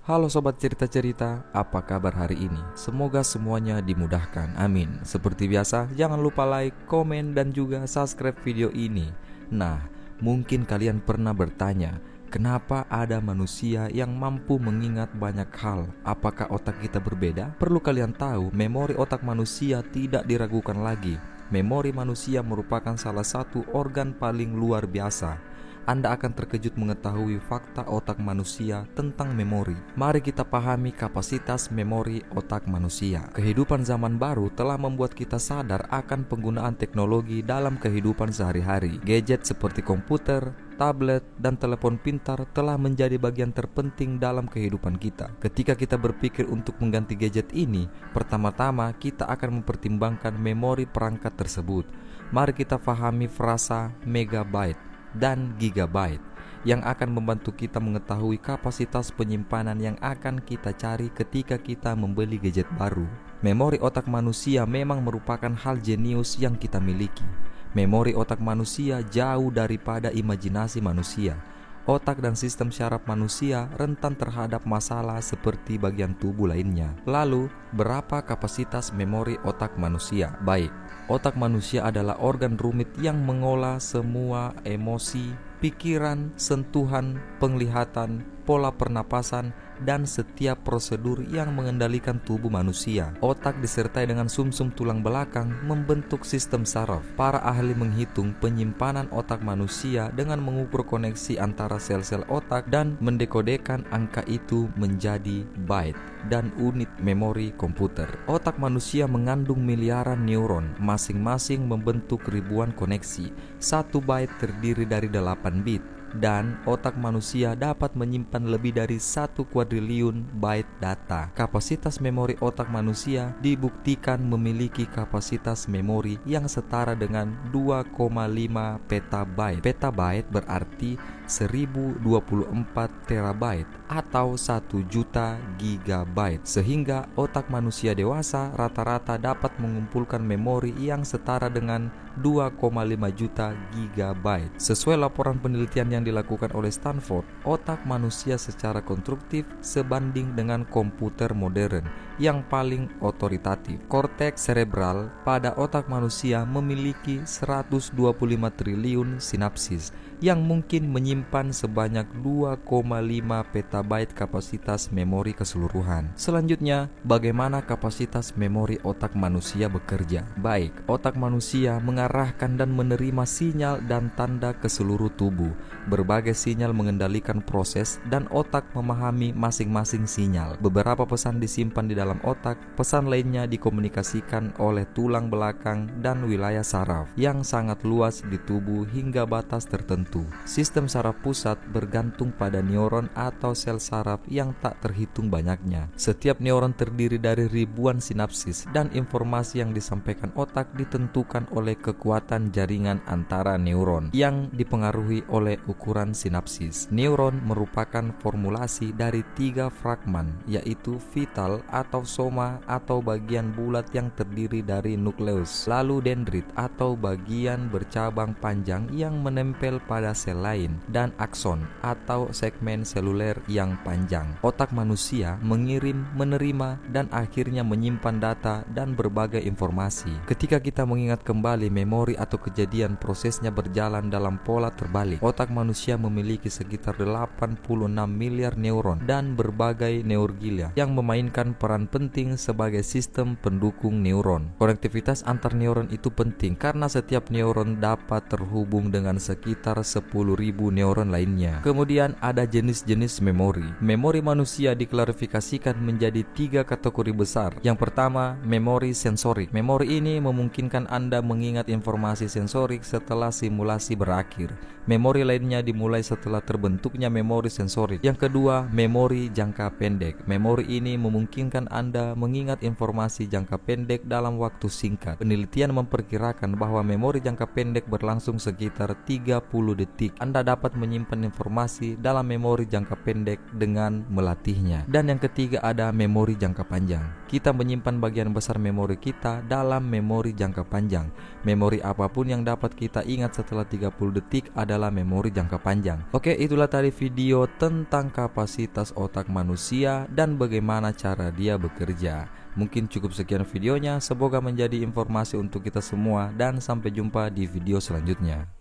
Halo sobat cerita-cerita, apa kabar hari ini? Semoga semuanya dimudahkan, amin. Seperti biasa, jangan lupa like, komen, dan juga subscribe video ini. Nah, mungkin kalian pernah bertanya, kenapa ada manusia yang mampu mengingat banyak hal? Apakah otak kita berbeda? Perlu kalian tahu, memori otak manusia tidak diragukan lagi. Memori manusia merupakan salah satu organ paling luar biasa. Anda akan terkejut mengetahui fakta otak manusia tentang memori. Mari kita pahami kapasitas memori otak manusia. Kehidupan zaman baru telah membuat kita sadar akan penggunaan teknologi dalam kehidupan sehari-hari. Gadget seperti komputer, tablet, dan telepon pintar telah menjadi bagian terpenting dalam kehidupan kita. Ketika kita berpikir untuk mengganti gadget ini, pertama-tama kita akan mempertimbangkan memori perangkat tersebut. Mari kita pahami frasa megabyte dan gigabyte yang akan membantu kita mengetahui kapasitas penyimpanan yang akan kita cari ketika kita membeli gadget baru. Memori otak manusia memang merupakan hal jenius yang kita miliki. Memori otak manusia jauh daripada imajinasi manusia. Otak dan sistem syaraf manusia rentan terhadap masalah seperti bagian tubuh lainnya. Lalu, berapa kapasitas memori otak manusia? Baik, otak manusia adalah organ rumit yang mengolah semua emosi, pikiran, sentuhan, penglihatan, pola pernapasan, dan setiap prosedur yang mengendalikan tubuh manusia. Otak disertai dengan sumsum tulang belakang membentuk sistem saraf. Para ahli menghitung penyimpanan otak manusia dengan mengukur koneksi antara sel-sel otak dan mendekodekan angka itu menjadi byte dan unit memori komputer. Otak manusia mengandung miliaran neuron, masing-masing membentuk ribuan koneksi. 1 byte terdiri dari 8 bit. Dan otak manusia dapat menyimpan lebih dari 1 kuadriliun byte data. Kapasitas memori otak manusia dibuktikan memiliki kapasitas memori yang setara dengan 2,5 petabyte. Petabyte berarti 1024 terabyte atau 1 juta gigabyte. Sehingga otak manusia dewasa rata-rata dapat mengumpulkan memori yang setara dengan 2,5 juta gigabyte. Sesuai laporan penelitian yang dilakukan oleh Stanford, otak manusia secara konstruktif sebanding dengan komputer modern yang paling otoritatif. Korteks cerebral pada otak manusia memiliki 125 triliun sinapsis yang mungkin menyimpan sebanyak 2,5 petabyte kapasitas memori keseluruhan. Selanjutnya, bagaimana kapasitas memori otak manusia bekerja? Baik, otak manusia mengarahkan dan menerima sinyal dan tanda ke seluruh tubuh. Berbagai sinyal mengendalikan proses dan otak memahami masing-masing sinyal. Beberapa pesan disimpan di dalam otak, pesan lainnya dikomunikasikan oleh tulang belakang dan wilayah saraf yang sangat luas di tubuh hingga batas tertentu. Sistem saraf pusat bergantung pada neuron atau sel saraf yang tak terhitung banyaknya. Setiap neuron terdiri dari ribuan sinapsis dan informasi yang disampaikan otak ditentukan oleh kekuatan jaringan antara neuron yang dipengaruhi oleh ukuran sinapsis. Neuron merupakan formulasi dari 3 fragmen, yaitu vital atau soma atau bagian bulat yang terdiri dari nukleus, lalu dendrit atau bagian bercabang panjang yang menempel pada sel lain, dan akson atau segmen seluler yang panjang. Otak manusia mengirim, menerima, dan akhirnya menyimpan data dan berbagai informasi. Ketika kita mengingat kembali memori atau kejadian, prosesnya berjalan dalam pola terbalik. Otak manusia memiliki sekitar 86 miliar neuron dan berbagai neuroglia yang memainkan peran penting sebagai sistem pendukung neuron. Konektivitas antar neuron itu penting karena setiap neuron dapat terhubung dengan sekitar 10.000 neuron lainnya. Kemudian ada jenis-jenis memori. Memori manusia diklasifikasikan menjadi 3 kategori besar. Yang pertama, memori sensorik. Memori ini memungkinkan Anda mengingat informasi sensorik setelah simulasi berakhir. Memori lainnya dimulai setelah terbentuknya memori sensorik. Yang kedua, memori jangka pendek. Memori ini memungkinkan Anda mengingat informasi jangka pendek dalam waktu singkat. Penelitian memperkirakan bahwa memori jangka pendek berlangsung sekitar 30 detik. Anda dapat menyimpan informasi dalam memori jangka pendek dengan melatihnya. Dan yang ketiga ada memori jangka panjang. Kita menyimpan bagian besar memori kita dalam memori jangka panjang. Memori apapun yang dapat kita ingat setelah 30 detik adalah memori jangka panjang. Oke, itulah tadi video tentang kapasitas otak manusia dan bagaimana cara dia bekerja. Mungkin cukup sekian videonya, semoga menjadi informasi untuk kita semua dan sampai jumpa di video selanjutnya.